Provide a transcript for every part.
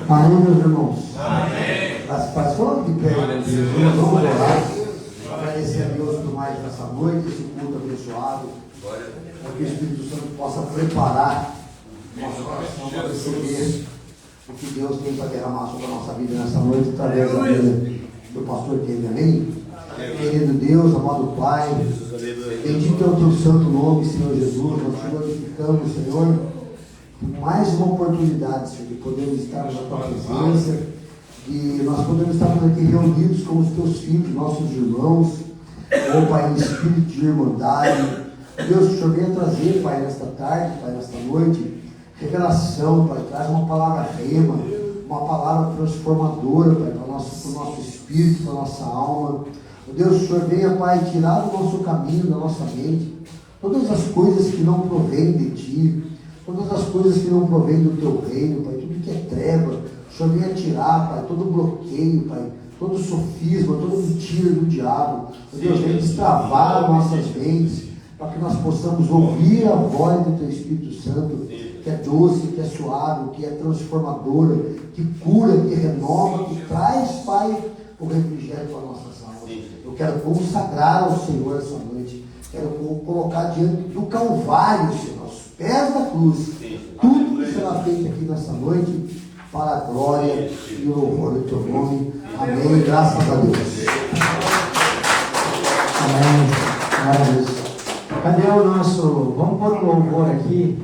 Amém, meus irmãos? Amém. As paz, falando de pé, Jesus, vamos orar. Agradecer a Deus por mais essa noite, esse culto abençoado. Para que o Espírito Santo possa preparar nosso coração para receber o que Deus tem para derramar sobre a nossa vida nessa noite, através da vida do pastor Kevin. Amém? Querido Deus, amado Pai, bendito é o teu santo nome, Senhor Jesus. Nós te glorificamos, Senhor, por mais uma oportunidade, Senhor, de podermos estar na tua presença, de nós podemos estar aqui reunidos com os teus filhos, nossos irmãos, oh Pai, em espírito de irmandade. Deus, que o Senhor venha trazer, Pai, nesta tarde, Pai, nesta noite, revelação, Pai, traz uma palavra rema, uma palavra transformadora, Pai, para o nosso espírito, para a nossa alma. Oh Deus, que o Senhor venha, Pai, tirar do nosso caminho, da nossa mente, todas as coisas que não provêm de Ti, todas as coisas que não provêm do Teu reino, Pai, tudo que é treva, o Senhor venha tirar, Pai, todo bloqueio, Pai, todo sofisma, toda mentira do diabo. Oh Deus, venha destravar nossas mentes, para que nós possamos ouvir a voz do Teu Espírito Santo, que é doce, que é suave, que é transformadora, que cura, que renova, que traz, Pai, o refrigério para nossas almas. Eu quero consagrar ao Senhor essa noite, quero colocar diante do Calvário, Senhor, aos pés da cruz, tudo que será feito aqui nessa noite, para a glória e o louvor do Teu nome. Amém. Graças a Deus. Amém. Glória a Deus. Cadê o nosso... Vamos pôr um louvor aqui,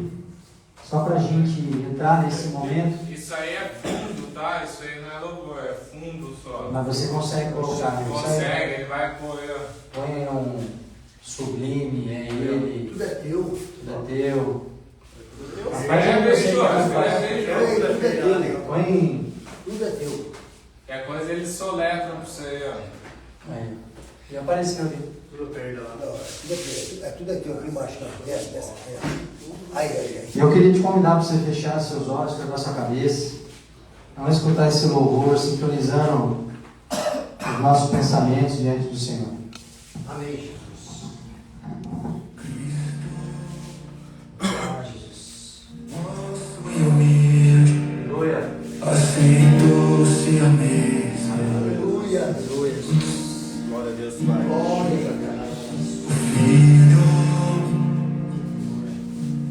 só para a gente entrar nesse momento. Isso aí é fundo, tá? Isso aí não é louvor, é fundo só. Mas você consegue colocar, né? Consegue, ele vai pôr... Põe um sublime, é ele. Tudo é Teu. Tudo é Teu. Rapaz, é Põe... Tudo é Teu. É coisa eles soletram pra você, ó. Aí. Já apareceu ali. Tudo é Teu. Aqui embaixo, dessa. Aí. Eu queria te convidar para você fechar seus olhos, curvar sua cabeça. Vamos escutar esse louvor, sincronizando os nossos pensamentos diante do Senhor. Amém, Jesus. Aleluia. Aceitou-se a mesa. Aleluia. Glória a Deus, Pai. Glória a Deus. Filho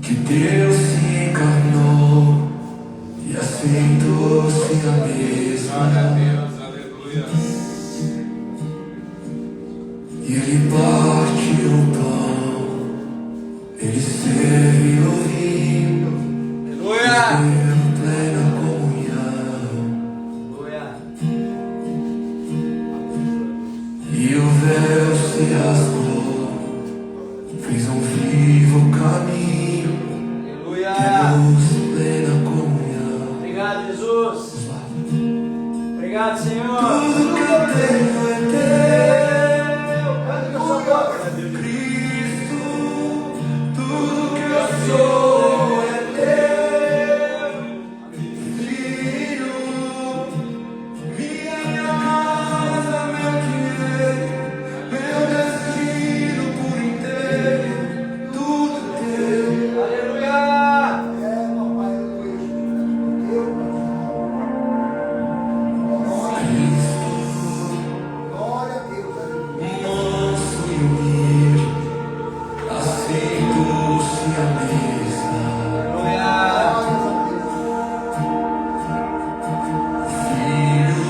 que Deus se encarnou e aceitou-se a mesa. Glória a Deus, aleluia. E Ele partiu o pão, Ele serviu o vinho, Aleluia. em plena comunhão. Aleluia. E o véu se rasgou, fez um vivo caminho, Aleluia. temos plena comunhão. Obrigado, Jesus. Obrigado, Senhor. Tudo que eu tenho é teu, Canta com a sua boca. Cristo. Tudo que eu sou é teu, Filho. Minha casa, meu direito, meu destino por inteiro, tudo teu. Aleluia. É, papai, glória a Deus, aleluia. Manso e humilde, aceitou-se a mesa. Aleluia. Filho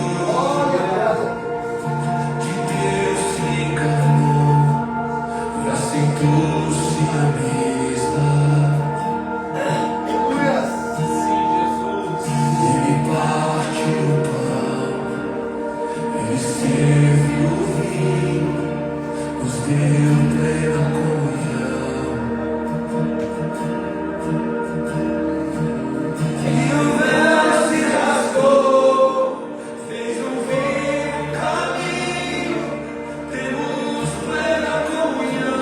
de Deus se encarnou e aceitou-se a mesa. Sim, Jesus. Ele partiu o pão, Ele serviu o vinho, nos deu plena comunhão. E o véu se rasgou, fez um vivo caminho, temos plena comunhão.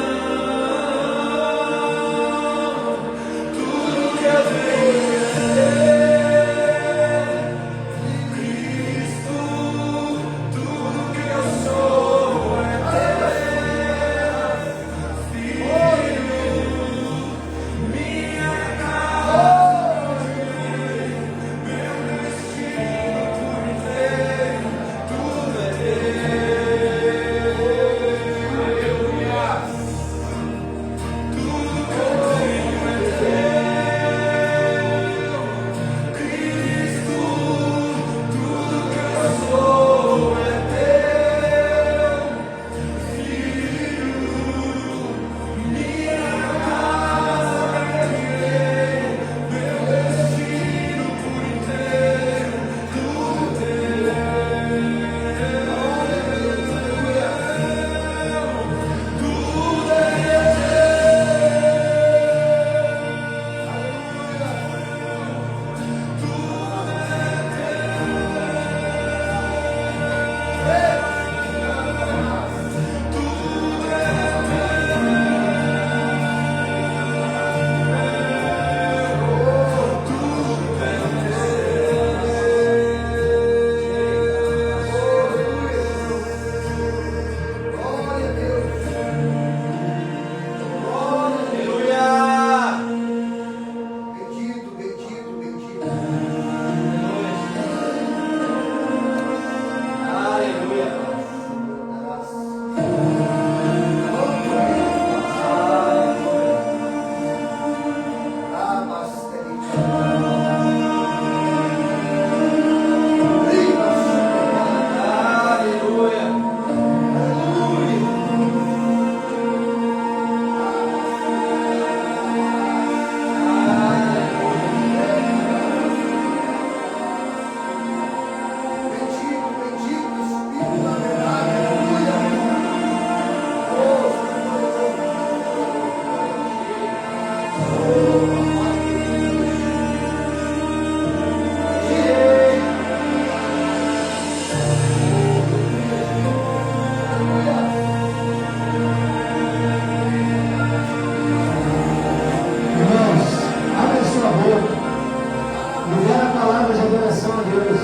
adoração a Deus.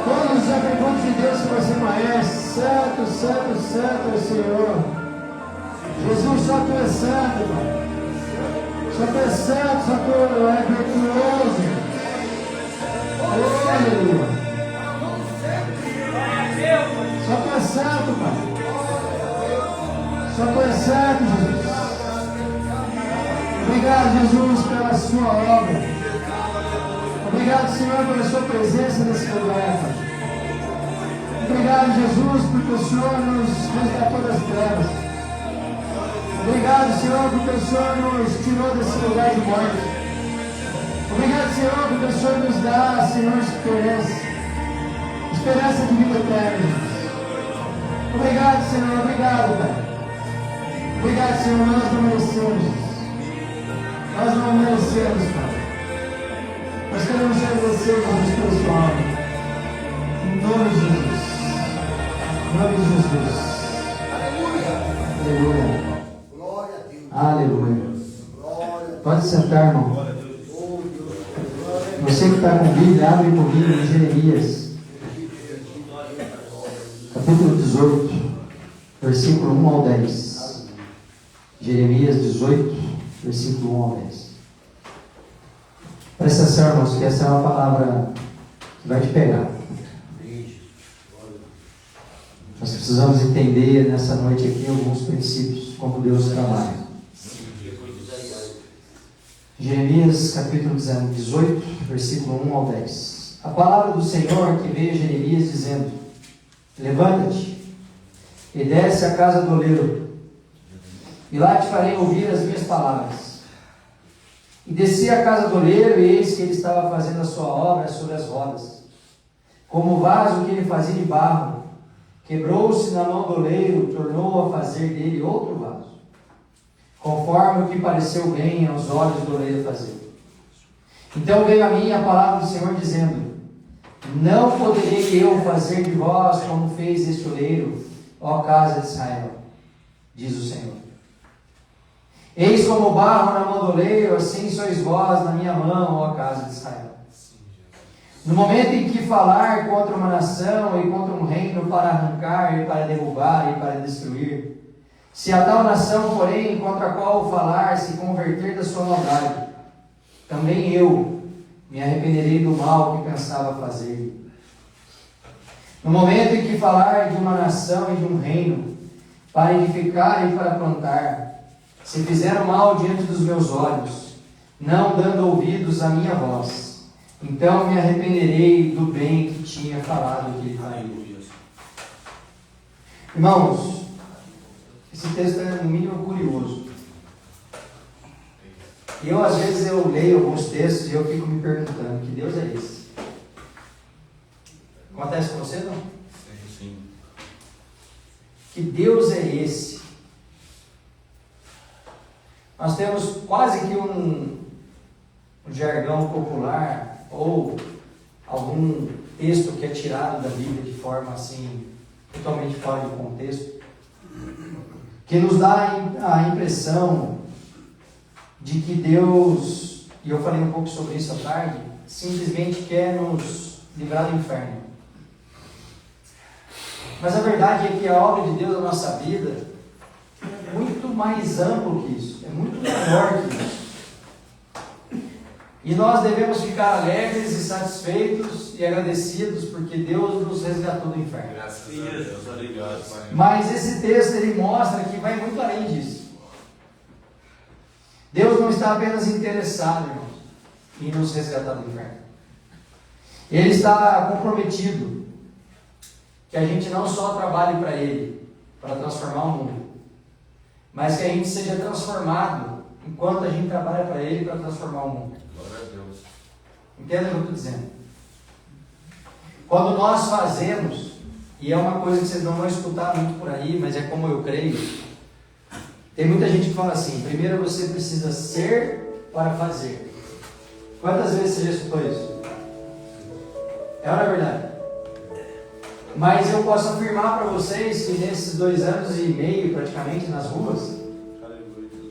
Todos os atributos de Deus que você conhece. Santo, santo, santo é o Senhor. Jesus, só tu és santo, Pai. Só tu és santo, só tu és virtuoso. Oh, aleluia. Só tu és santo, Pai. Só tu és santo, Jesus. Obrigado, Jesus, pela sua obra. Obrigado, Senhor, pela sua presença nesse lugar, Pai. Obrigado, Jesus, porque o Senhor nos resgatou das trevas. Obrigado, Senhor, porque o Senhor nos tirou desse lugar de morte. Obrigado, Senhor, porque o Senhor nos dá, Senhor, esperança de vida eterna. Obrigado, Senhor, obrigado, Pai. Obrigado, Senhor, nós não merecemos. Nós não merecemos, Pai. Nós queremos agradecer, Jesus, pela sua obra. Em nome de Jesus. Em nome de Jesus. Aleluia. Glória a Deus. Aleluia. Glória Pode sentar, irmão. a Deus. Oh, Deus. Você que está com Bíblia, abre comigo em Jeremias, capítulo 18, versículo 1 ao 10. Jeremias 18, versículo 1 ao 10. Presta atenção, irmãos, que essa é uma palavra que vai te pegar. Nós precisamos entender nessa noite aqui alguns princípios, como Deus trabalha. Jeremias capítulo 18, versículo 1 ao 10. A palavra do Senhor que veio a Jeremias dizendo: levanta-te e desce à casa do oleiro, e lá te farei ouvir as minhas palavras. E desci à casa do oleiro, e eis que ele estava fazendo a sua obra sobre as rodas, como o vaso que ele fazia de barro. Quebrou-se na mão do oleiro, tornou a fazer dele outro vaso, conforme o que pareceu bem aos olhos do oleiro fazer. Então veio a mim a palavra do Senhor dizendo: não poderei eu fazer de vós como fez este oleiro, ó casa de Israel, diz o Senhor. Eis como o barro na mão do oleiro, assim sois vós na minha mão, ó casa de Israel. No momento em que falar contra uma nação e contra um reino para arrancar e para derrubar e para destruir, se a tal nação, porém, contra a qual falar se converter da sua maldade, também eu me arrependerei do mal que pensava fazer. No momento em que falar de uma nação e de um reino, para edificar e para plantar, se fizeram mal diante dos meus olhos, não dando ouvidos à minha voz, então me arrependerei do bem que tinha falado que lhe faria. Irmãos, esse texto é no mínimo curioso. E às vezes eu leio alguns textos e eu fico me perguntando: que Deus é esse? Acontece com você, não? Sim. Que Deus é esse? Nós temos quase que um jargão popular ou algum texto que é tirado da Bíblia de forma assim, totalmente fora de contexto, que nos dá a impressão de que Deus, e eu falei um pouco sobre isso à tarde, simplesmente quer nos livrar do inferno. Mas a verdade é que a obra de Deus na nossa vida é muito mais amplo que isso, é muito maior que isso. E nós devemos ficar alegres e satisfeitos e agradecidos porque Deus nos resgatou do inferno. Graças a Deus. Obrigado, Pai. Mas esse texto ele mostra que vai muito além disso. Deus não está apenas interessado, irmãos, em nos resgatar do inferno. Ele está comprometido que a gente não só trabalhe para Ele, para transformar o mundo, mas que a gente seja transformado enquanto a gente trabalha para Ele para transformar o mundo. Glória a Deus. Entenda o que eu estou dizendo? Quando nós fazemos, e é uma coisa que vocês não vão escutar muito por aí, mas é como eu creio, tem muita gente que fala assim: primeiro você precisa ser para fazer. Quantas vezes você já escutou isso? É ou não é verdade? Mas eu posso afirmar para vocês que nesses 2 anos e meio praticamente nas ruas,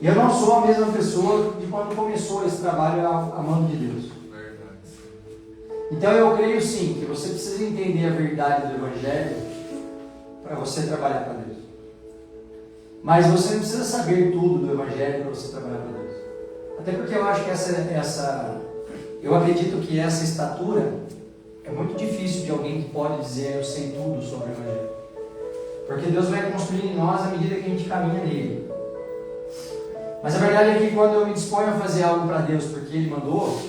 eu não sou a mesma pessoa de quando começou esse trabalho à mão de Deus. Verdade. Então eu creio sim que você precisa entender a verdade do Evangelho para você trabalhar para Deus. Mas você não precisa saber tudo do Evangelho para você trabalhar para Deus. Até porque eu acho que eu acredito que essa estatura é muito difícil de alguém que pode dizer eu sei tudo sobre o Evangelho. Porque Deus vai construir em nós à medida que a gente caminha nele. Mas a verdade é que quando eu me disponho a fazer algo para Deus porque Ele mandou,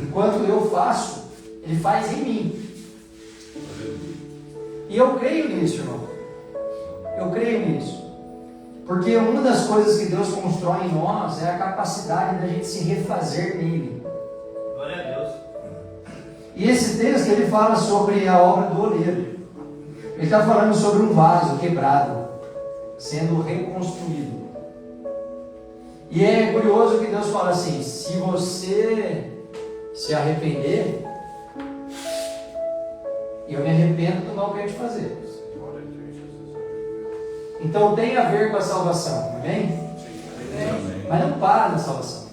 enquanto eu faço, Ele faz em mim. E eu creio nisso, irmão. Eu creio nisso. Porque uma das coisas que Deus constrói em nós é a capacidade da gente se refazer nele. Glória a Deus. E esse texto ele fala sobre a obra do oleiro. Ele está falando sobre um vaso quebrado, sendo reconstruído. E é curioso que Deus fala assim: se você se arrepender, eu me arrependo do mal que eu ia te fazer. Então tem a ver com a salvação, amém? Mas não para na salvação.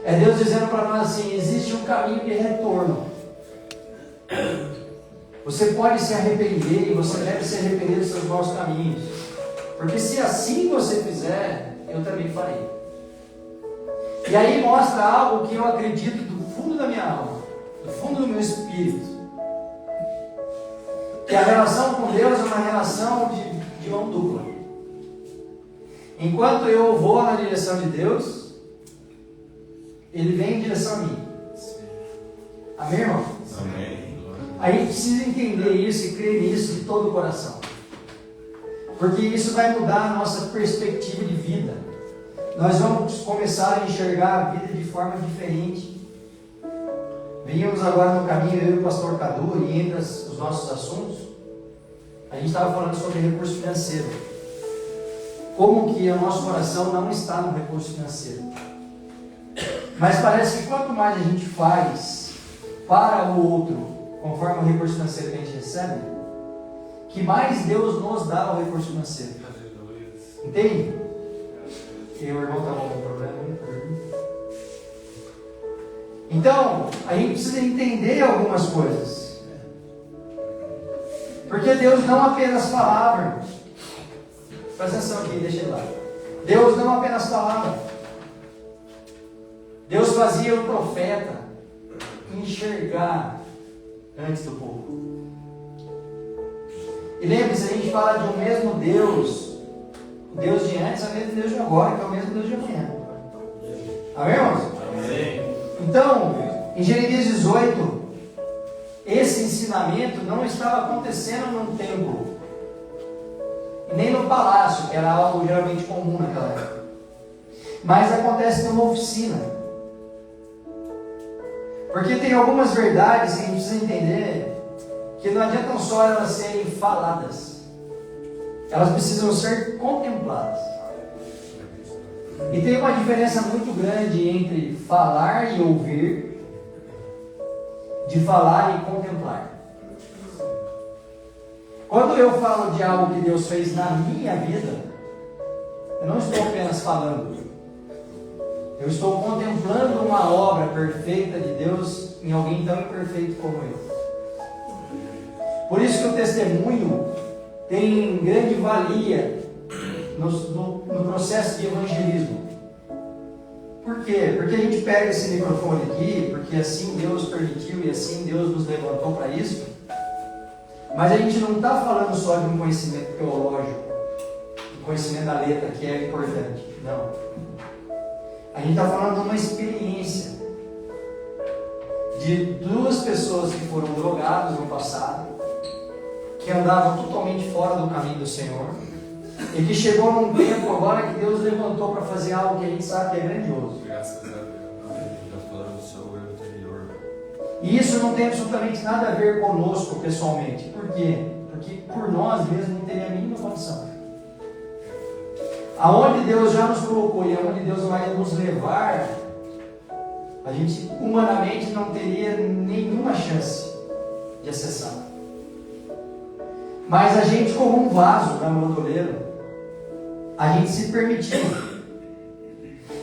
É Deus dizendo para nós assim: existe um caminho de retorno. Você pode se arrepender e você deve se arrepender dos seus maus caminhos. Porque se assim você fizer, eu também farei. E aí mostra algo que eu acredito do fundo da minha alma, do fundo do meu espírito. Que a relação com Deus é uma relação de mão dupla. Enquanto eu vou na direção de Deus, Ele vem em direção a mim. Amém, irmão? Amém. A gente precisa entender isso e crer nisso de todo o coração. Porque isso vai mudar a nossa perspectiva de vida. Nós vamos começar a enxergar a vida de forma diferente. Vínhamos agora no caminho, eu e o pastor Cadu, e entre os nossos assuntos, a gente estava falando sobre recurso financeiro. Como que o nosso coração não está no recurso financeiro. Mas parece que quanto mais a gente faz para o outro, conforme o recurso financeiro que a gente recebe, que mais Deus nos dá o recurso financeiro. Entende? E o irmão está com algum problema? Então, a gente precisa entender algumas coisas. Porque Deus não apenas falava, irmãos. Presta atenção aqui, deixa ele lá. Deus não apenas falava. Deus fazia o profeta enxergar antes do povo. E lembre-se, a gente fala de um mesmo Deus. O Deus de antes é o mesmo Deus de agora, que é o mesmo Deus de amanhã. Amém, irmãos? Amém. Então, em Jeremias 18, esse ensinamento não estava acontecendo num templo, e nem no palácio, que era algo geralmente comum naquela época, mas acontece numa oficina. Porque tem algumas verdades que a gente precisa entender, que não adiantam só elas serem faladas, elas precisam ser contempladas. E tem uma diferença muito grande entre falar e ouvir, de falar e contemplar. Quando eu falo de algo que Deus fez na minha vida, eu não estou apenas falando, eu estou contemplando uma obra perfeita de Deus em alguém tão imperfeito como eu. Por isso que o testemunho tem grande valia no processo de evangelismo. Por quê? Porque a gente pega esse microfone aqui, porque assim Deus permitiu e assim Deus nos levantou para isso. Mas a gente não está falando só de um conhecimento teológico, um conhecimento da letra, que é importante. Não. A gente está falando de uma experiência de duas pessoas que foram drogadas no passado, que andavam totalmente fora do caminho do Senhor, e que chegou num tempo agora que Deus levantou para fazer algo que a gente sabe que é grandioso. Graças a Deus. Já falando do seu eu anterior. E isso não tem absolutamente nada a ver conosco pessoalmente. Por quê? Porque por nós mesmos não teria a mínima condição. Aonde Deus já nos colocou e aonde Deus vai nos levar, a gente humanamente não teria nenhuma chance de acessar. Mas a gente, como um vaso na mão do oleiro, a gente se permitiu.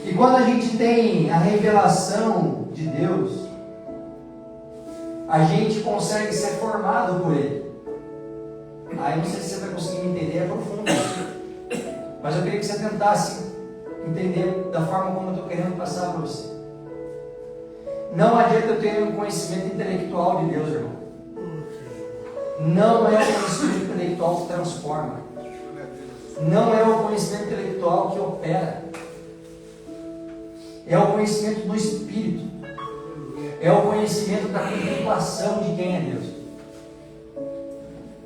E quando a gente tem a revelação de Deus, a gente consegue ser formado por Ele. Aí não sei se você vai conseguir me entender, é profundo. Mas eu queria que você tentasse entender da forma como eu estou querendo passar para você. Não adianta eu ter um conhecimento intelectual de Deus, irmão. Não é o conhecimento intelectual que transforma. Não é o conhecimento intelectual que opera. É o conhecimento do Espírito. É o conhecimento da contemplação de quem é Deus.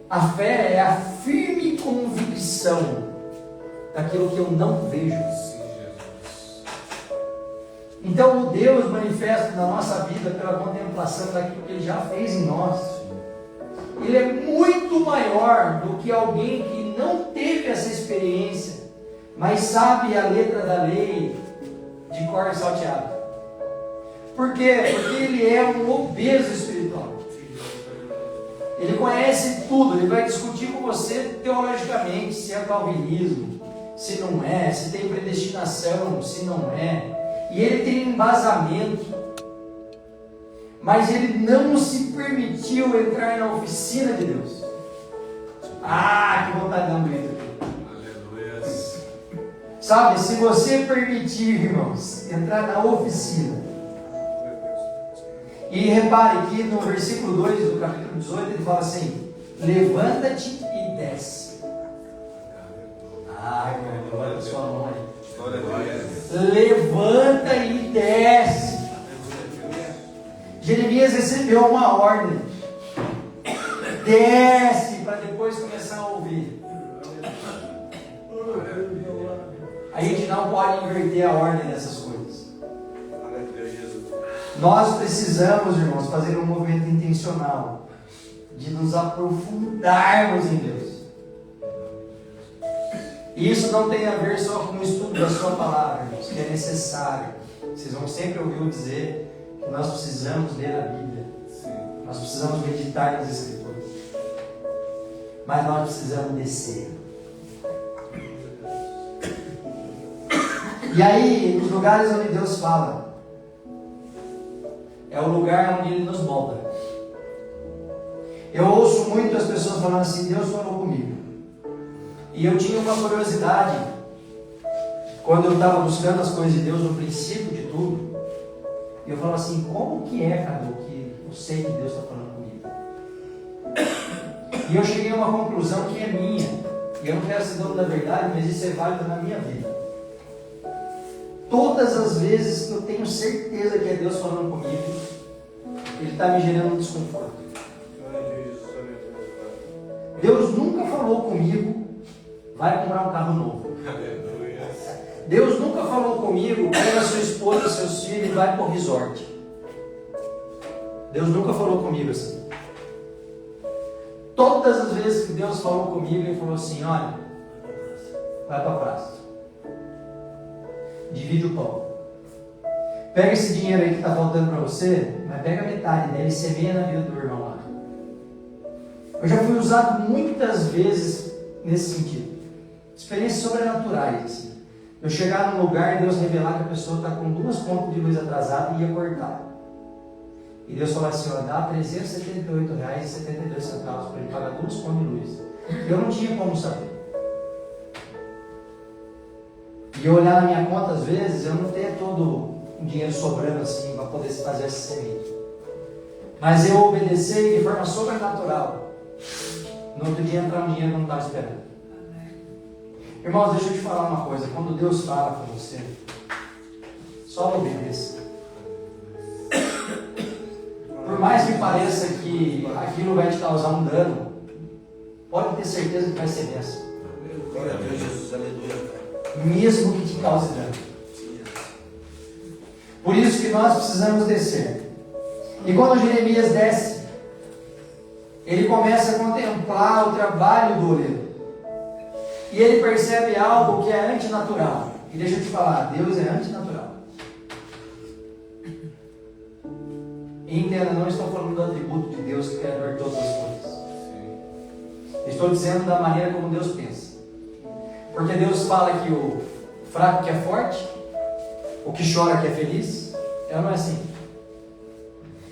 A fé é a firme convicção daquilo que eu não vejo. Então o Deus manifesta na nossa vida pela contemplação daquilo que Ele já fez em nós. Ele é muito maior do que alguém que não teve essa experiência, mas sabe a letra da lei de cor salteado. Por quê? Porque ele é um obeso espiritual. Ele conhece tudo, ele vai discutir com você teologicamente se é calvinismo, se não é, se tem predestinação, se não é. E ele tem embasamento. Mas ele não se permitiu entrar na oficina de Deus. Ah, que vontade de dar um grito aqui. Aleluia. Sabe, se você permitir, irmãos, entrar na oficina. E repare que no versículo 2 do capítulo 18 ele fala assim: levanta-te e desce. Ah, irmão, olha a sua mão aí. Levanta e desce. Jeremias recebeu uma ordem. Desce para depois começar a ouvir. A gente não pode inverter a ordem dessas coisas. Nós precisamos, irmãos, fazer um movimento intencional de nos aprofundarmos em Deus. E isso não tem a ver só com o estudo da sua palavra, irmãos, que é necessário. Vocês vão sempre ouvir eu dizer que nós precisamos ler a Bíblia. Nós precisamos meditar nas Escrituras. Mas nós precisamos descer. E aí, nos lugares onde Deus fala, é o lugar onde Ele nos molda. Eu ouço muito as pessoas falando assim: Deus falou comigo. E eu tinha uma curiosidade, quando eu estava buscando as coisas de Deus no princípio de tudo, e eu falava assim: como que é, Cadu, que eu sei que Deus está falando comigo? E eu cheguei a uma conclusão que é minha, e eu não quero ser dono da verdade, mas isso é válido na minha vida. Todas as vezes que eu tenho certeza que é Deus falando comigo, Ele está me gerando um desconforto. Deus nunca falou comigo: vai comprar um carro novo. Deus nunca falou comigo: pega sua esposa, seus filhos e vai para o resort. Deus nunca falou comigo assim. Todas as vezes que Deus falou comigo, Ele falou assim: olha, vai para a praça, divide o pão, pega esse dinheiro aí que está faltando para você, mas pega metade dele e semeia na vida do irmão lá. Eu já fui usado muitas vezes nesse sentido. Experiências sobrenaturais, assim. Eu chegar num lugar e Deus revelar que a pessoa está com 2 pontos de luz atrasada e ia cortar. E Deus falou assim: ó, dá R$ 378,72 para ele pagar 2 pontos de luz. Eu não tinha como saber. E eu olhar na minha conta, às vezes, eu não tenho todo o dinheiro sobrando assim para poder fazer essa semente. Mas eu obedeci de forma sobrenatural. No outro dia entrar um dinheiro que eu não estava esperando. Irmãos, deixa eu te falar uma coisa. Quando Deus fala com você, só obedeça. Por mais que pareça que aquilo vai te causar um dano, pode ter certeza que vai ser dessa. Glória a Deus, Jesus, aleluia. Mesmo que te cause dano. Por isso que nós precisamos descer. E quando Jeremias desce, ele começa a contemplar o trabalho do oleiro. E ele percebe algo que é antinatural. E deixa eu te falar, Deus é antinatural. E entenda, não estou falando do atributo de Deus, que é criador de todas as coisas. Estou dizendo da maneira como Deus pensa. Porque Deus fala que o fraco que é forte, o que chora que é feliz. Não é assim.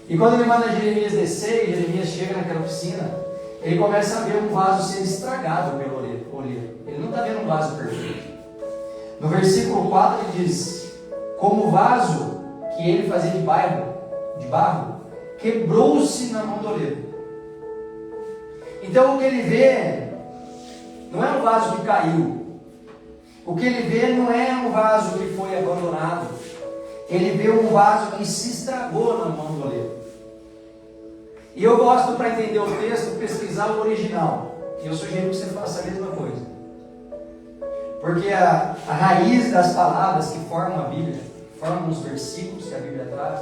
E quando ele manda Jeremias descer, e Jeremias chega naquela oficina, ele começa a ver um vaso sendo estragado pelo oleiro. Ele não está vendo um vaso perfeito. No versículo 4 ele diz: como o vaso que ele fazia de barro, quebrou-se na mão do oleiro. Então o que ele vê não é um vaso que caiu. O que ele vê não é um vaso que foi abandonado. Ele vê um vaso que se estragou na mão do oleiro. E eu gosto, para entender o texto, pesquisar o original. E eu sugiro que você faça a mesma coisa. Porque a raiz das palavras que formam a Bíblia, formam os versículos que a Bíblia traz,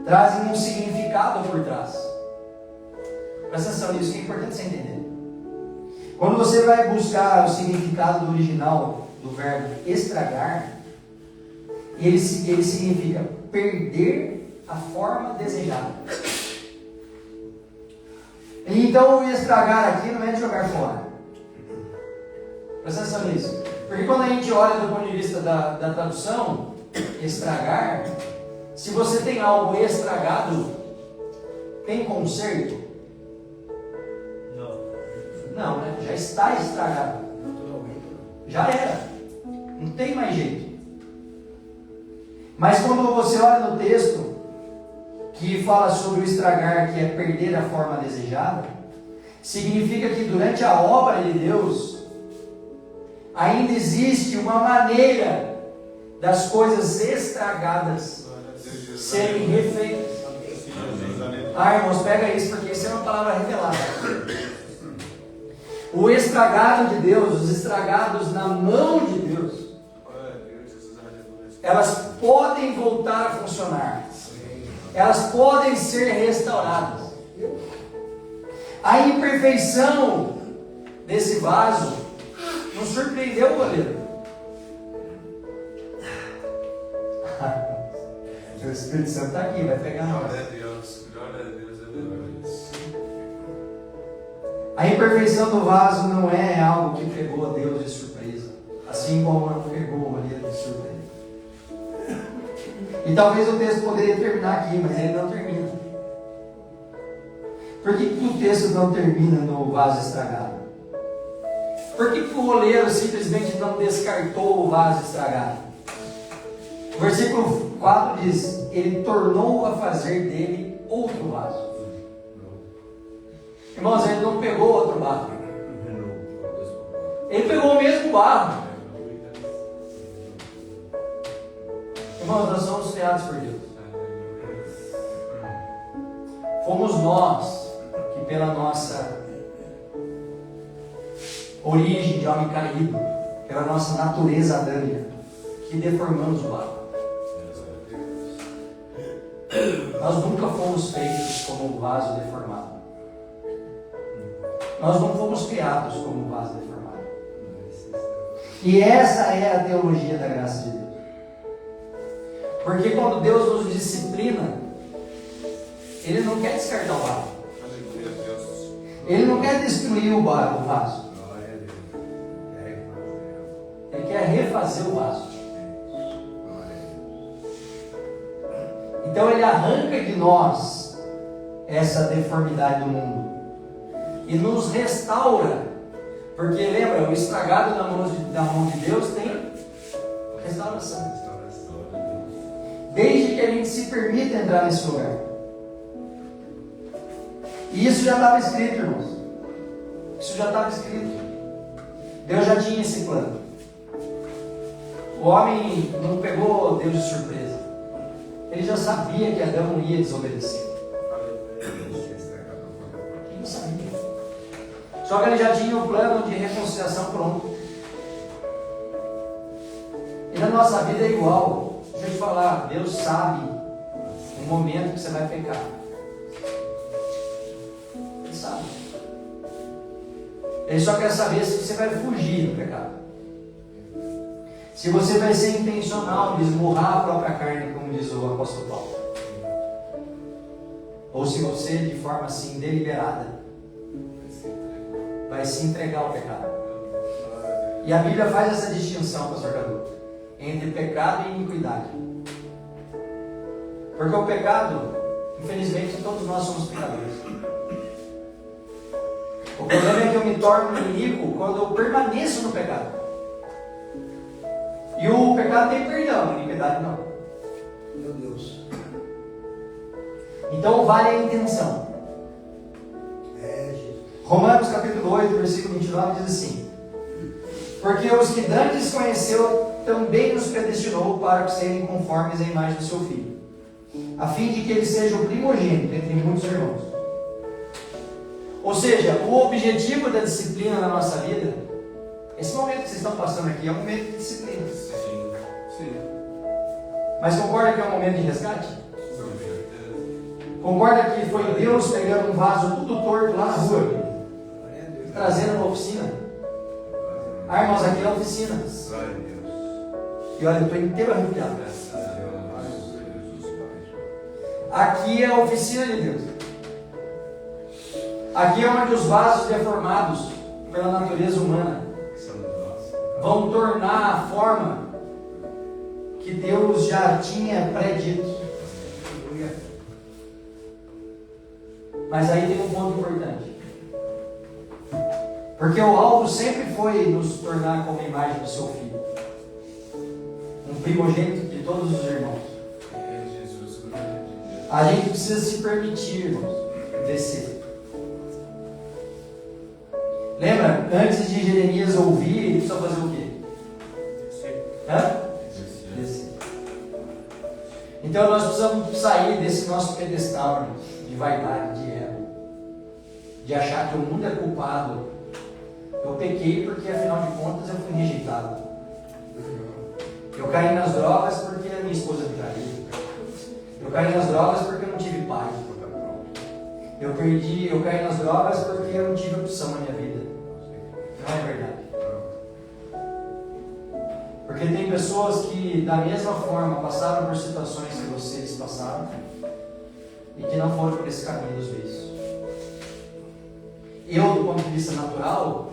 trazem um significado por trás. Presta atenção nisso, que é importante você entender. Quando você vai buscar o significado do original do verbo estragar, ele significa perder a forma desejada. Então o estragar aqui não é de jogar fora. Presta atenção nisso. Porque quando a gente olha do ponto de vista da tradução, estragar, se você tem algo estragado, tem conserto? Não, né? Já está estragado. Já era. Não tem mais jeito. Mas quando você olha no texto que fala sobre o estragar, que é perder a forma desejada, significa que durante a obra de Deus ainda existe uma maneira das coisas estragadas serem refeitas. Irmãos, pega isso, porque isso é uma palavra revelada. O estragado de Deus, os estragados na mão de Deus, elas podem voltar a funcionar. Elas podem ser restauradas. A imperfeição desse vaso não surpreendeu o goleiro. O Espírito Santo está aqui, vai pegar nós. Glória a Deus, aleluia. A imperfeição do vaso não é algo que pegou Deus de surpresa, assim como não pegou o goleiro de surpresa. E talvez o texto poderia terminar aqui, mas ele não termina. Por que o texto não termina no vaso estragado? Por que o oleiro simplesmente não descartou o vaso estragado? O versículo 4 diz: ele tornou a fazer dele outro vaso. Irmãos, ele não pegou outro barro. Ele pegou o mesmo barro. Irmãos, nós somos criados por Deus. Fomos nós que, pela nossa origem de homem caído, pela nossa natureza adâmica, que deformamos o barro. Nós nunca fomos feitos como um vaso deformado. Nós não fomos criados como um vaso deformado. E essa é a teologia da graça de Deus. Porque quando Deus nos disciplina, Ele não quer descartar o barro. Ele não quer destruir o barro, o vaso. Ele quer refazer o vaso. Então Ele arranca de nós essa deformidade do mundo e nos restaura. Porque lembra, o estragado na mão de Deus tem restauração. Desde que a gente se permita entrar nesse lugar. E isso já estava escrito, irmãos. Isso já estava escrito. Deus já tinha esse plano. O homem não pegou Deus de surpresa. Ele já sabia que Adão ia desobedecer. Ele não sabia. Só que ele já tinha o plano de reconciliação pronto. E na nossa vida é igual. Deixa eu te falar, Deus sabe o momento que você vai pecar. Ele sabe. Ele só quer saber se você vai fugir do pecado. Se você vai ser intencional de esmurrar a própria carne, como diz o apóstolo Paulo. Ou se você, de forma assim, deliberada, vai se entregar ao pecado. E a Bíblia faz essa distinção, pastor Cadu, entre pecado e iniquidade. Porque o pecado Infelizmente, todos nós somos pecadores. O problema é que eu me torno inimigo quando eu permaneço no pecado. E o pecado tem perdão, a iniquidade não. Meu Deus. Então vale a intenção. Jesus. Romanos capítulo 8, versículo 29 diz assim: porque os que dantes conheceu, também nos predestinou para que sejam conformes à imagem do seu Filho, a fim de que ele seja o primogênito entre muitos irmãos. Ou seja, o objetivo da disciplina na nossa vida, esse momento que vocês estão passando aqui é um momento de disciplina. Sim. Sim. Mas concorda que é um momento de resgate? Concorda que foi Deus pegando um vaso tudo torto lá na rua, trazendo uma oficina? Ah, irmãos, aqui é a oficina. E olha, eu estou inteiro arrepiado. Aqui é a oficina de Deus. Aqui é onde os vasos deformados pela natureza humana vão tornar a forma que Deus já tinha predito. Mas aí tem um ponto importante. Porque o alvo sempre foi nos tornar como a imagem do seu Filho, um primogênito de todos os irmãos. A gente precisa se permitir, irmãos, descer. Lembra? Antes de Jeremias ouvir, ele precisa fazer o quê? Descer. Então nós precisamos sair desse nosso pedestal, irmãos, de vaidade, de ego, de achar que o mundo é culpado. Eu pequei porque, afinal de contas, eu fui rejeitado. Eu caí nas drogas porque a minha esposa me traiu. Eu caí nas drogas porque eu não tive pai. Eu caí nas drogas porque eu não tive opção na minha vida. Não é verdade. Porque tem pessoas que, da mesma forma, passaram por situações que vocês passaram e que não foram por esse caminho dos vícios. Eu, do ponto de vista natural,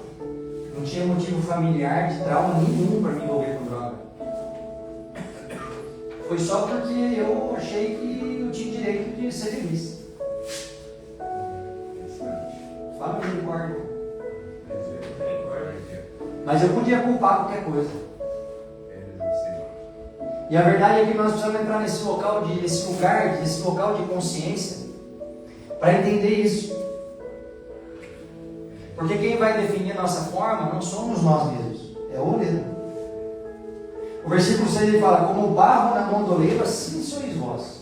não tinha motivo familiar de trauma nenhum para me envolver com droga. Foi só porque eu achei que eu tinha direito de ser feliz. Fala misericórdia. Mas eu podia culpar qualquer coisa. E a verdade é que nós precisamos entrar nesse local de consciência, para entender isso. Porque quem vai definir a nossa forma não somos nós mesmos, é o oleiro. O versículo 6 ele fala: como barro na mão do oleiro, assim sois vós.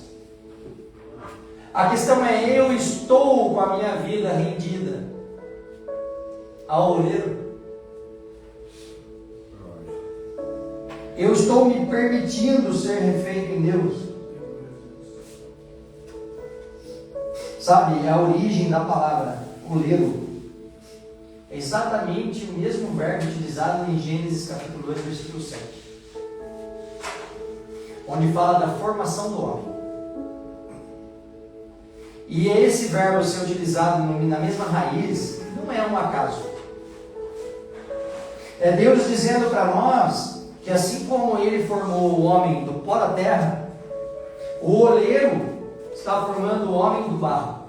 A questão é: eu estou com a minha vida rendida ao oleiro? Eu estou me permitindo ser refeito em Deus? Sabe, a origem da palavra oleiro é exatamente o mesmo verbo utilizado em Gênesis capítulo 2, versículo 7, onde fala da formação do homem. E esse verbo ser utilizado na mesma raiz não é um acaso. É Deus dizendo para nós que assim como Ele formou o homem do pó da terra, o oleiro está formando o homem do barro.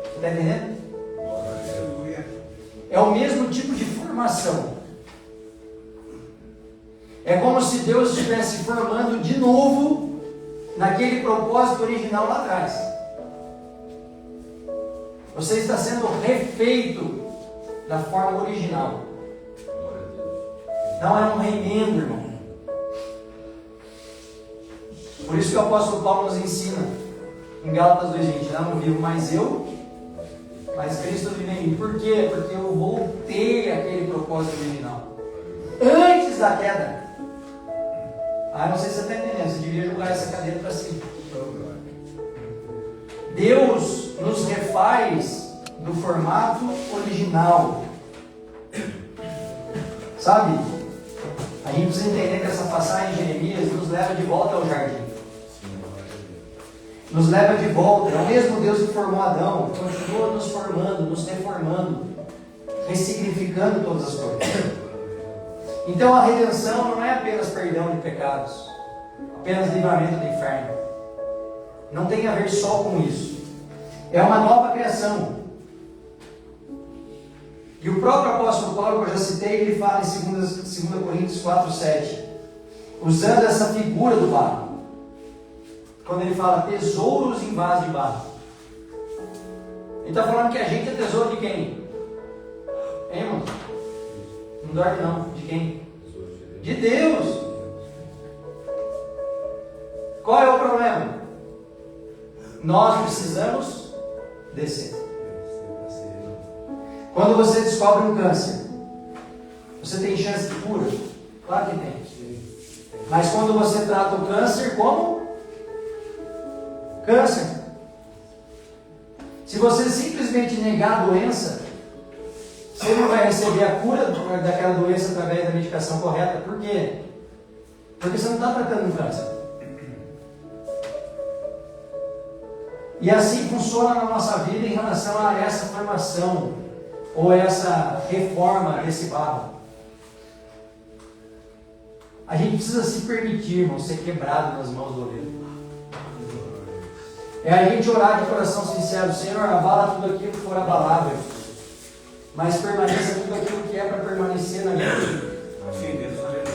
Você está entendendo? É o mesmo tipo de formação. É como se Deus estivesse formando de novo naquele propósito original lá atrás. Você está sendo refeito da forma original. Não é um remendo, irmão. Por isso que o apóstolo Paulo nos ensina em Gálatas 2:20: não vivo mais eu, mas Cristo vive em mim. Por quê? Porque eu voltei àquele propósito original antes da queda. Não sei se você está entendendo. Você devia jogar essa cadeira para cima. Deus nos refaz do formato original. Sabe? A gente precisa entender que essa passagem de Jeremias nos leva de volta ao jardim. Nos leva de volta. É o mesmo Deus que formou Adão, continua nos formando, nos reformando, ressignificando todas as coisas. Então a redenção não é apenas perdão de pecados, apenas livramento do inferno. Não tem a ver só com isso. É uma nova criação. E o próprio apóstolo Paulo, que eu já citei, ele fala em 2 Coríntios 4:7, usando essa figura do barro. Quando ele fala tesouros em vaso de barro. Ele está falando que a gente é tesouro de quem? Hein, irmão? Não dorme não. De quem? De Deus. Qual é o problema? Nós precisamos descer. Quando você descobre um câncer, você tem chance de cura? Claro que tem. Mas quando você trata o câncer como? Câncer. Se você simplesmente negar a doença, você não vai receber a cura daquela doença através da medicação correta. Por quê? Porque você não está tratando um câncer. E assim funciona na nossa vida em relação a essa formação ou essa reforma desse barro. A gente precisa se permitir, irmão, ser quebrado nas mãos do oleiro. É a gente orar de coração sincero: Senhor, abala tudo aquilo que for abalável, mas permaneça tudo aquilo que é para permanecer na minha vida.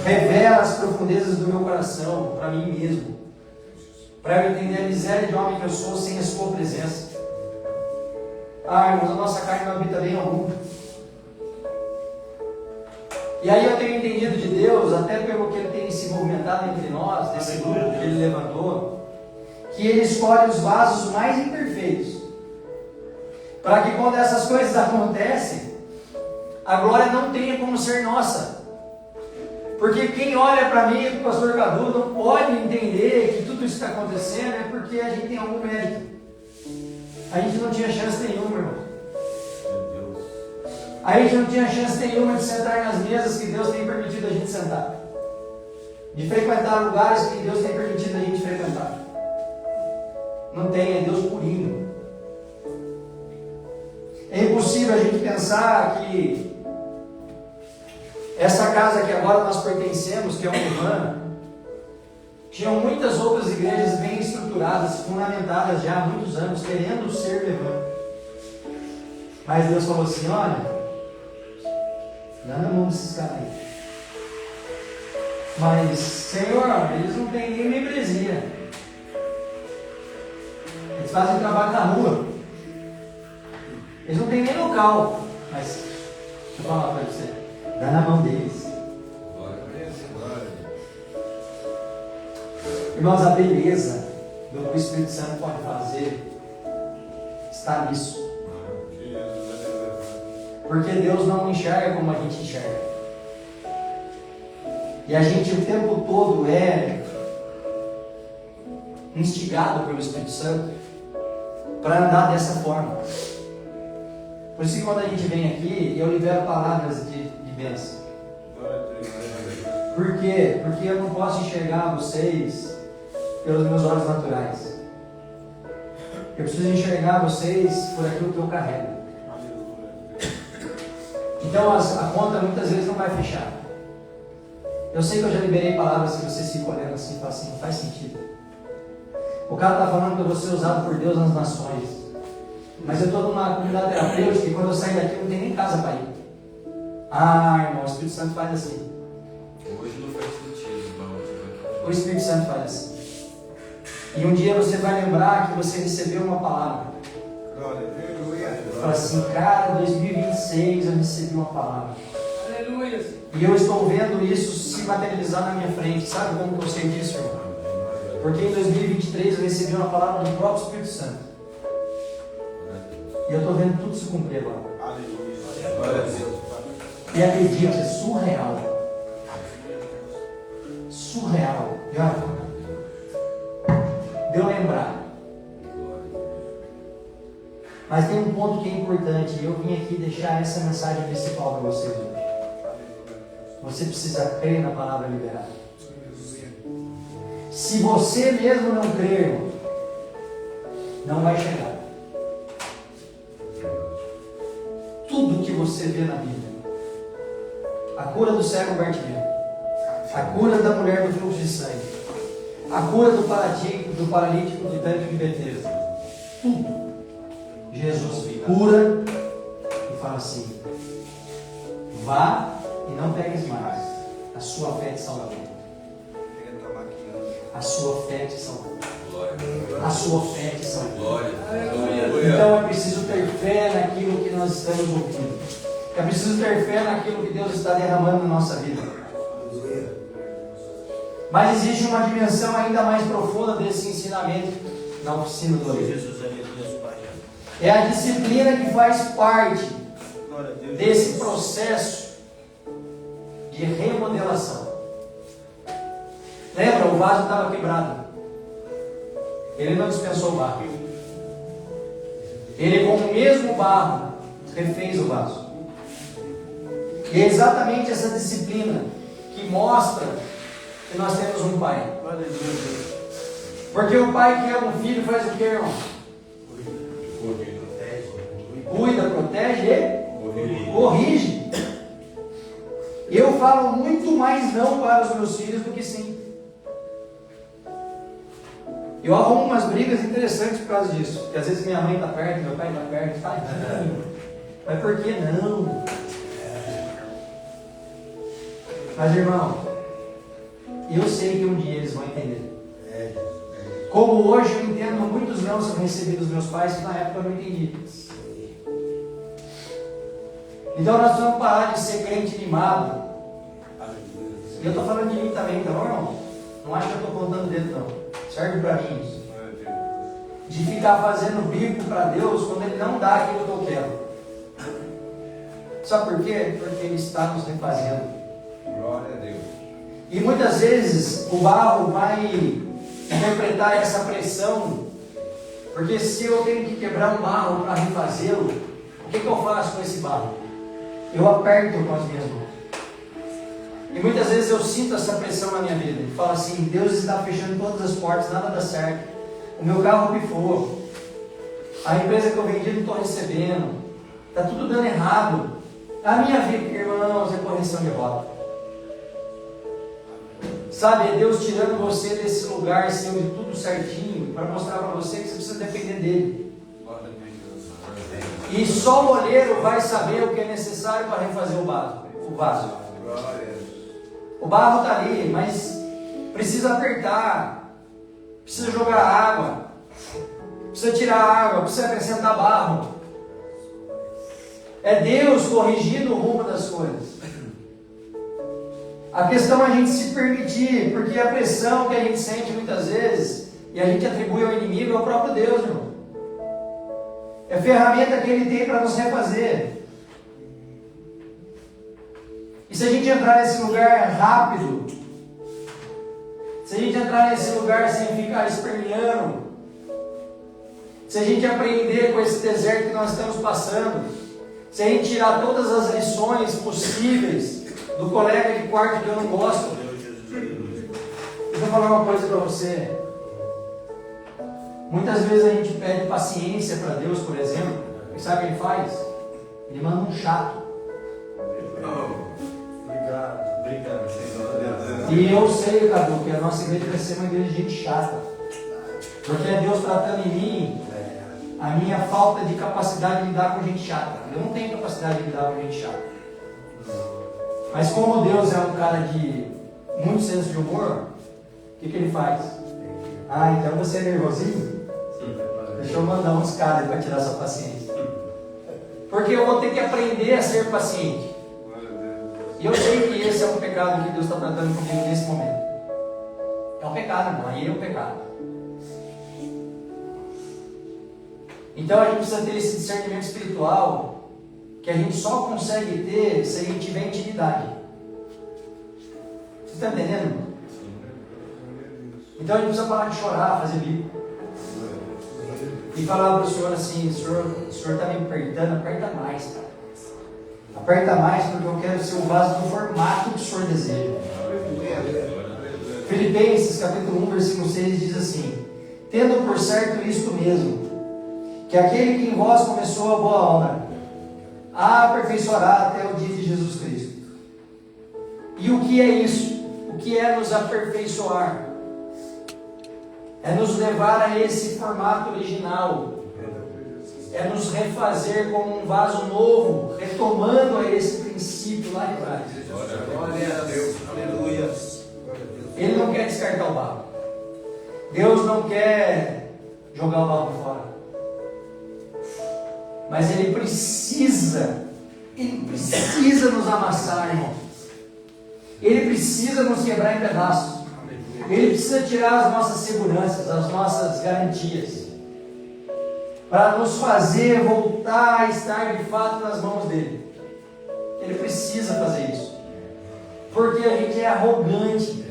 Revela as profundezas do meu coração para mim mesmo, para eu entender a miséria de homem que eu sou sem a sua presença. Irmãos, a nossa carne não habita bem algum. E aí eu tenho entendido de Deus, até pelo que Ele tem se movimentado entre nós, desse grupo que Ele levantou, que Ele escolhe os vasos mais imperfeitos, para que quando essas coisas acontecem, a glória não tenha como ser nossa. Porque quem olha para mim, o pastor Cadu, não pode entender que tudo isso está acontecendo é porque a gente tem algum mérito. A gente não tinha chance nenhuma, irmão. A gente não tinha chance nenhuma de sentar nas mesas que Deus tem permitido a gente sentar, de frequentar lugares que Deus tem permitido a gente frequentar. Não tem, é Deus purinho. É impossível a gente pensar que essa casa que agora nós pertencemos, que é o Nirvana, tinham muitas outras igrejas bem estruturadas, fundamentadas já há muitos anos, querendo ser Nirvana. Mas Deus falou assim: olha, dá na mão desses caras aí. Mas, Senhor, eles não têm nem membresia. Eles fazem trabalho na rua. Eles não têm nem local. Mas, deixa eu falar para você, dá na mão deles. Irmãos, a beleza do que o Espírito Santo pode fazer está nisso. Porque Deus não enxerga como a gente enxerga. E a gente o tempo todo é instigado pelo Espírito Santo para andar dessa forma. Por isso que quando a gente vem aqui, eu libero palavras de bênção. Por quê? Porque eu não posso enxergar vocês pelos meus olhos naturais. Eu preciso enxergar vocês por aquilo que eu carrego. Então a conta muitas vezes não vai fechar. Eu sei que eu já liberei palavras que vocês ficam olhando assim e falam assim: não faz sentido. O cara está falando que eu vou ser usado por Deus nas nações. Mas eu estou numa comunidade terapêutica e quando eu sair daqui eu não tenho nem casa para ir. Irmão, o Espírito Santo faz assim. Hoje não faz sentido, irmão. O Espírito Santo faz assim. E um dia você vai lembrar que você recebeu uma palavra. Fala assim: cara, 2026 eu recebi uma palavra. Aleluia. E eu estou vendo isso se materializar na minha frente. Sabe como que eu sei disso, irmão? Porque em 2023 eu recebi uma palavra do próprio Espírito Santo. E eu estou vendo tudo se cumprir agora. E acredite, é surreal. Surreal. Deu lembrar. Mas tem um ponto que é importante. Eu vim aqui deixar essa mensagem principal para vocês hoje. Você precisa crer na palavra liberada. Se você mesmo não crer, irmão, não vai chegar. Tudo que você vê na Bíblia, a cura do cego Bartimeu, a cura da mulher do fluxo de sangue, A cura do paralítico de Tanque de Betesda. Jesus cura e fala assim: vá e não pegues mais. A sua fé te salvou. A sua fé te salvou. A sua fé te salvou. Então é preciso ter fé naquilo que nós estamos ouvindo. É preciso ter fé naquilo que Deus está derramando na nossa vida. Mas existe uma dimensão ainda mais profunda desse ensinamento na oficina do Olho. É a disciplina que faz parte desse processo de remodelação. Lembra, o vaso estava quebrado. Ele não dispensou o barro. Ele, com o mesmo barro, refez o vaso. E é exatamente essa disciplina que mostra que nós temos um pai. Porque o pai que ama um filho faz o que, irmão? Cuida, protege e corrige. Eu falo muito mais não para os meus filhos do que sim. Eu arrumo umas brigas interessantes por causa disso. Porque às vezes minha mãe está perto, meu pai está perto, mas por que não? Mas irmão, eu sei que um dia eles vão entender. Como hoje eu entendo muitos não que eu recebi dos meus pais que na época eu não entendi. Então nós precisamos parar de ser crente animado. E eu estou falando de mim também, tá bom, irmão? Não acho que eu estou contando dentro, não. Serve para mim isso. De ficar fazendo bico para Deus quando Ele não dá aquilo que eu quero. Sabe por quê? Porque Ele está nos refazendo. Glória a Deus. E muitas vezes o barro vai interpretar essa pressão. Porque se eu tenho que quebrar um barro para refazê-lo, o que eu faço com esse barro? Eu aperto com as minhas mãos. E muitas vezes eu sinto essa pressão na minha vida. E falo assim: Deus está fechando todas as portas, nada dá certo. O meu carro pifou. A empresa que eu vendi não estou recebendo. Está tudo dando errado. A minha vida, irmãos, é correção de rota. Sabe, é Deus tirando você desse lugar seu de tudo certinho, para mostrar para você que você precisa depender dele. E só o olheiro vai saber o que é necessário para refazer o vaso. O barro está ali, mas precisa apertar, precisa jogar água, precisa tirar água, precisa acrescentar barro. É Deus corrigindo o rumo das coisas. A questão é a gente se permitir, porque a pressão que a gente sente muitas vezes, e a gente atribui ao inimigo, é o próprio Deus, irmão. É a ferramenta que Ele tem para nos refazer. E se a gente entrar nesse lugar rápido, se a gente entrar nesse lugar sem ficar esperneando, se a gente aprender com esse deserto que nós estamos passando, se a gente tirar todas as lições possíveis do colega de quarto que eu não gosto, eu vou falar uma coisa para você. Muitas vezes a gente pede paciência para Deus, por exemplo, e sabe o que Ele faz? Ele manda um chato. E eu sei, Cadu, que a nossa igreja vai ser uma igreja de gente chata. Porque é Deus tratando em mim a minha falta de capacidade de lidar com gente chata. Eu não tenho capacidade de lidar com gente chata. Mas como Deus é um cara de muito senso de humor, o que Ele faz? Ah, então você é nervosinho? Deixa eu mandar uns caras para tirar sua paciência. Porque eu vou ter que aprender a ser paciente. E eu sei que esse é um pecado que Deus está tratando comigo nesse momento. É um pecado, irmão. Aí é um pecado. Então a gente precisa ter esse discernimento espiritual que a gente só consegue ter se a gente tiver intimidade. Você está entendendo, irmão? Então a gente precisa parar de chorar, fazer bico. E falar para o Senhor assim: o Senhor está me apertando, aperta mais, cara. Aperta mais, porque eu quero ser um vaso no formato que o Senhor deseja. Filipenses capítulo 1, versículo 6 diz assim: tendo por certo isto mesmo, que aquele que em vós começou a boa obra, a aperfeiçoará até o dia de Jesus Cristo. E o que é isso? O que é nos aperfeiçoar? É nos levar a esse formato original. É nos refazer como um vaso novo, retomando a esse princípio lá de trás. Glória a Deus. Aleluia. Ele não quer descartar o barro. Deus não quer jogar o barro fora. Mas Ele precisa nos amassar, irmão. Ele precisa nos quebrar em pedaços. Ele precisa tirar as nossas seguranças, as nossas garantias, para nos fazer voltar a estar de fato nas mãos dele. Ele precisa fazer isso, porque a gente é arrogante,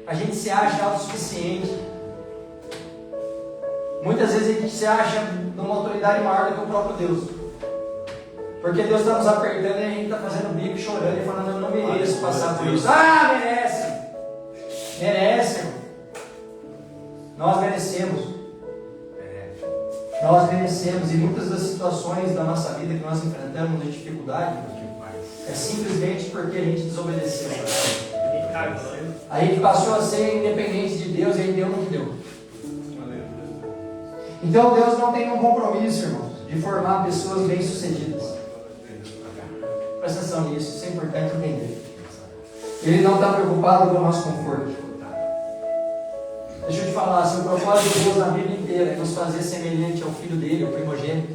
a gente se acha autossuficiente. Muitas vezes a gente se acha numa autoridade maior do que o próprio Deus, porque Deus está nos apertando e a gente está fazendo bico, chorando e falando: eu não mereço passar por isso. Ah, merece! Merece, irmão. Nós merecemos. Nós merecemos, e muitas das situações da nossa vida que nós enfrentamos de dificuldade é simplesmente porque a gente desobedeceu. A gente passou a ser independente de Deus e aí deu no que deu. Então Deus não tem um compromisso, irmãos, de formar pessoas bem-sucedidas. Presta atenção nisso, isso é importante entender. Ele não está preocupado com o nosso conforto. Deixa eu te falar, se o propósito de Deus na Bíblia inteira é nos fazer semelhante ao Filho dele, o primogênito,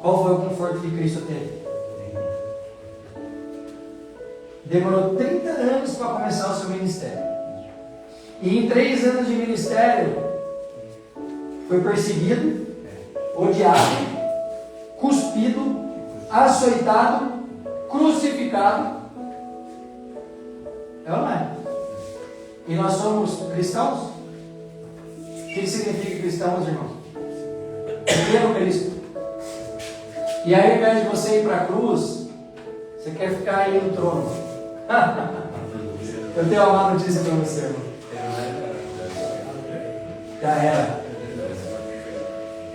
qual foi o conforto que Cristo teve? Demorou 30 anos para começar o seu ministério. E em 3 anos de ministério, foi perseguido, odiado, cuspido, açoitado, crucificado. É ou não é? E nós somos cristãos? O que significa cristãos, irmãos? Pelo Cristo. E aí, ao invés de você ir para a cruz, você quer ficar aí no trono. Eu tenho uma má notícia para você, irmão. Já era.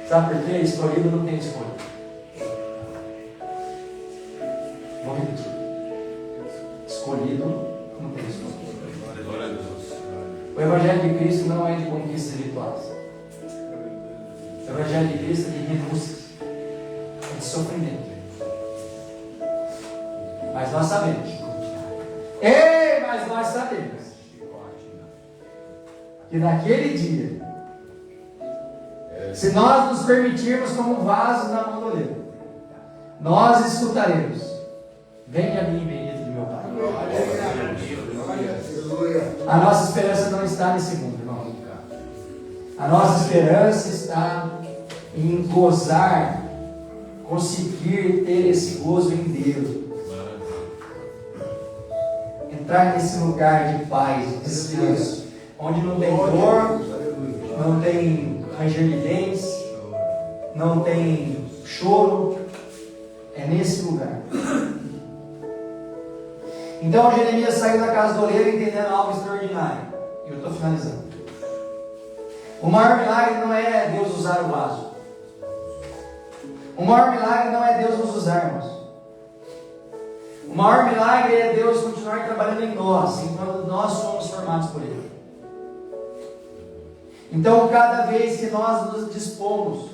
Sabe por quê? Escolhido não tem escolha. Vou repetir. Escolhido não tem escolha. O Evangelho de Cristo não é de conquistas rituais. O Evangelho de Cristo é de renúncias, é de sofrimento. Mas nós sabemos. Mas nós sabemos que naquele dia, se nós nos permitirmos como vasos na mão do oleiro, nós escutaremos: venha a mim, bendito de meu Pai. A nossa esperança não está nesse mundo, irmão. A nossa esperança está em gozar, conseguir ter esse gozo em Deus. Entrar nesse lugar de paz, de descanso, onde não tem dor, não tem ranger de dentes, não tem choro. É nesse lugar. Então Jeremias saiu da casa do oleiro entendendo algo extraordinário. E eu estou finalizando. O maior milagre não é Deus usar o vaso. O maior milagre não é Deus nos usar, irmãos. O maior milagre é Deus continuar trabalhando em nós, enquanto nós somos formados por Ele. Então, cada vez que nós nos dispomos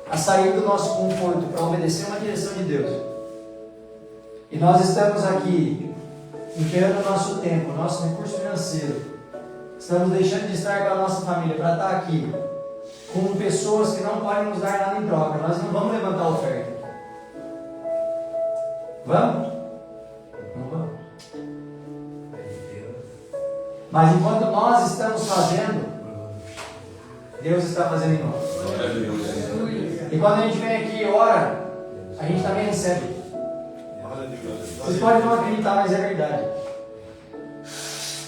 a sair do nosso conforto para obedecer uma direção de Deus, e nós estamos aqui empenhando o nosso tempo, o nosso recurso financeiro, estamos deixando de estar com a nossa família para estar aqui com pessoas que não podem nos dar nada em troca, nós não vamos levantar a oferta. Vamos? Não vamos. Mas enquanto nós estamos fazendo, Deus está fazendo em nós. E quando a gente vem aqui e ora, a gente também recebe. Vocês podem não acreditar, mas é verdade.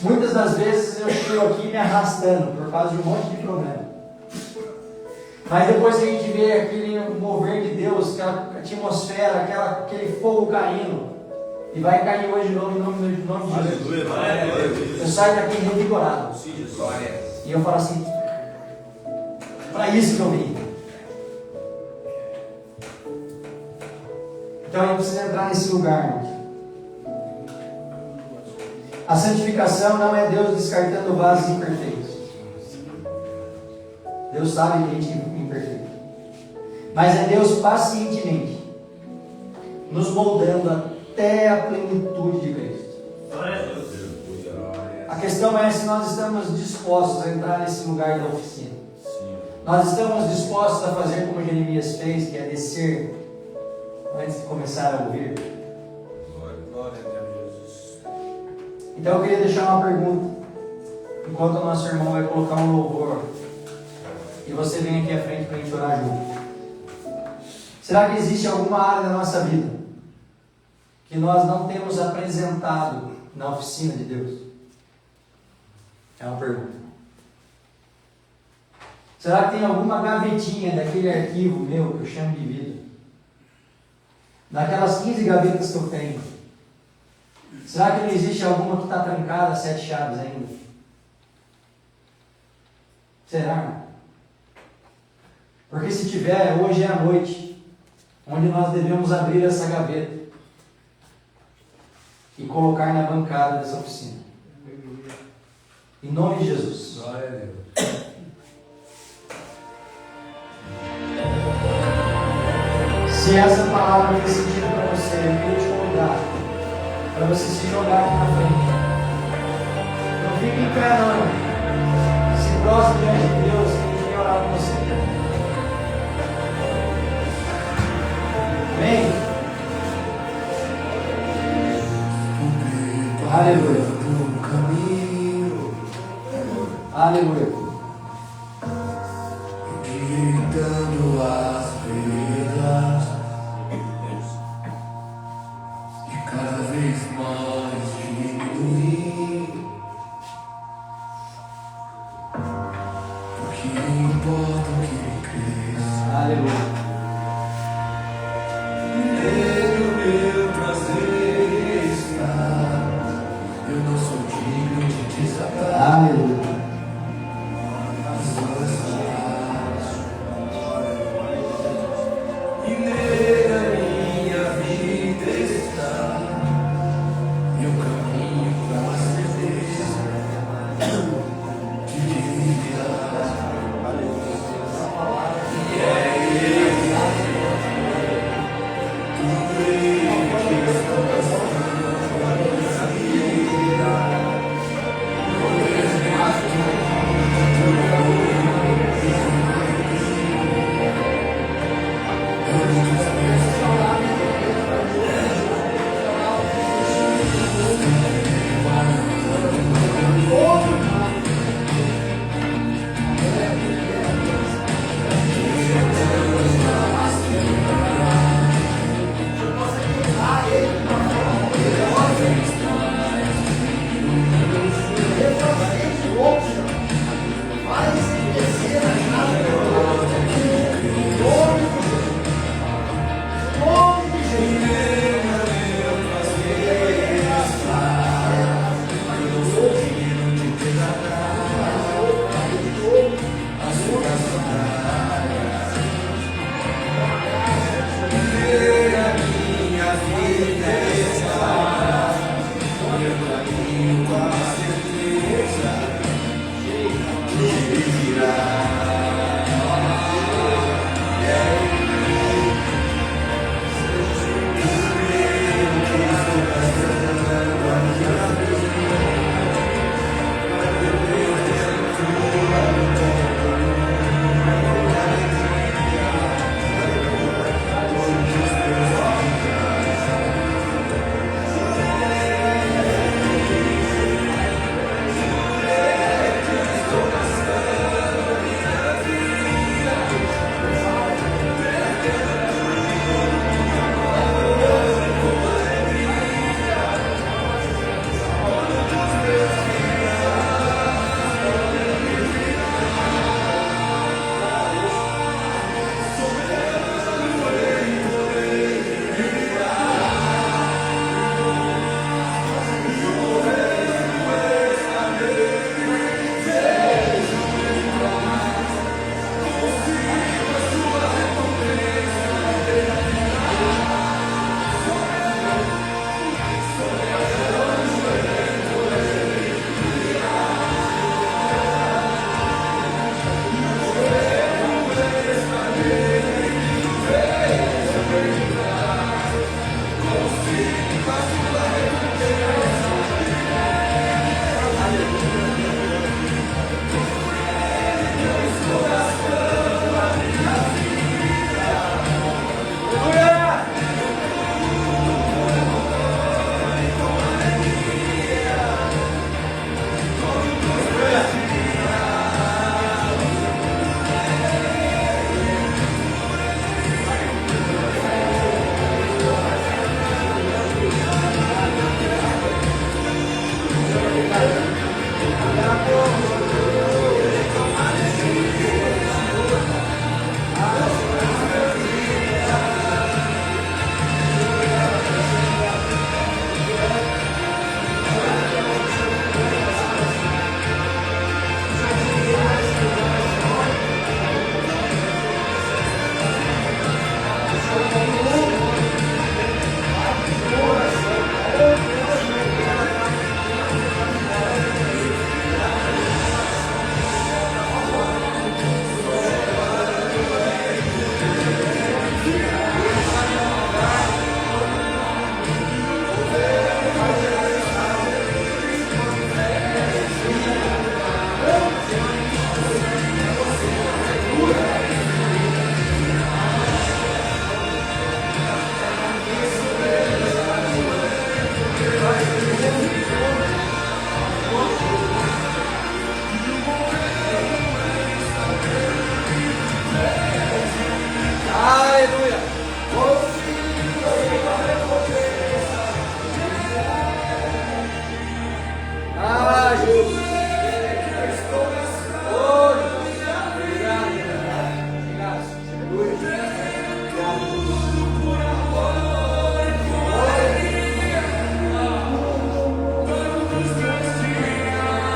Muitas das vezes eu chego aqui me arrastando por causa de um monte de problema. Mas depois que a gente vê aquele mover de Deus, aquela atmosfera, aquele fogo caindo, e vai cair hoje de novo em nome de Jesus. Eu saio daqui revigorado. E eu falo assim: para isso que eu vim. Então a gente precisa entrar nesse lugar, irmãos. A santificação não é Deus descartando vasos imperfeitos. Deus sabe que a gente é imperfeito. Mas é Deus pacientemente nos moldando até a plenitude de Cristo. A questão é se nós estamos dispostos a entrar nesse lugar da oficina. Nós estamos dispostos a fazer como Jeremias fez, que é descer antes de começar a ouvir. Glória a Deus, Jesus. Então eu queria deixar uma pergunta. Enquanto o nosso irmão vai colocar um louvor e você vem aqui à frente para a gente orar junto. Será que existe alguma área da nossa vida que nós não temos apresentado na oficina de Deus? É uma pergunta. Será que tem alguma gavetinha daquele arquivo meu que eu chamo de vida? Daquelas 15 gavetas que eu tenho, será que não existe alguma que está trancada a 7 chaves ainda? Será? Porque se tiver, hoje é a noite, onde nós devemos abrir essa gaveta e colocar na bancada dessa oficina. Em nome de Jesus. Glória a Deus. Se essa palavra fez sentido para você, eu queria te convidar para você se jogar aqui na frente. Não fique em pé, não. Se prostre diante de Deus, que Ele quer orar com você. Vem. Aleluia. Aleluia. Gritando as vidas e cada vez mais diminuir. O que importa é que cresça. Aleluia. Nele o meu prazer está. Eu não sou digno de desatar. Aleluia. E nele a minha vida está. E o caminho para a certeza de vida. E é Ele, tudo Ele que está passando na minha vida.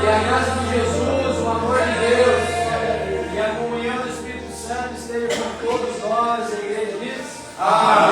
Que a graça de Jesus, o amor de Deus e a comunhão do Espírito Santo estejam com todos nós, a igreja diz. Amém.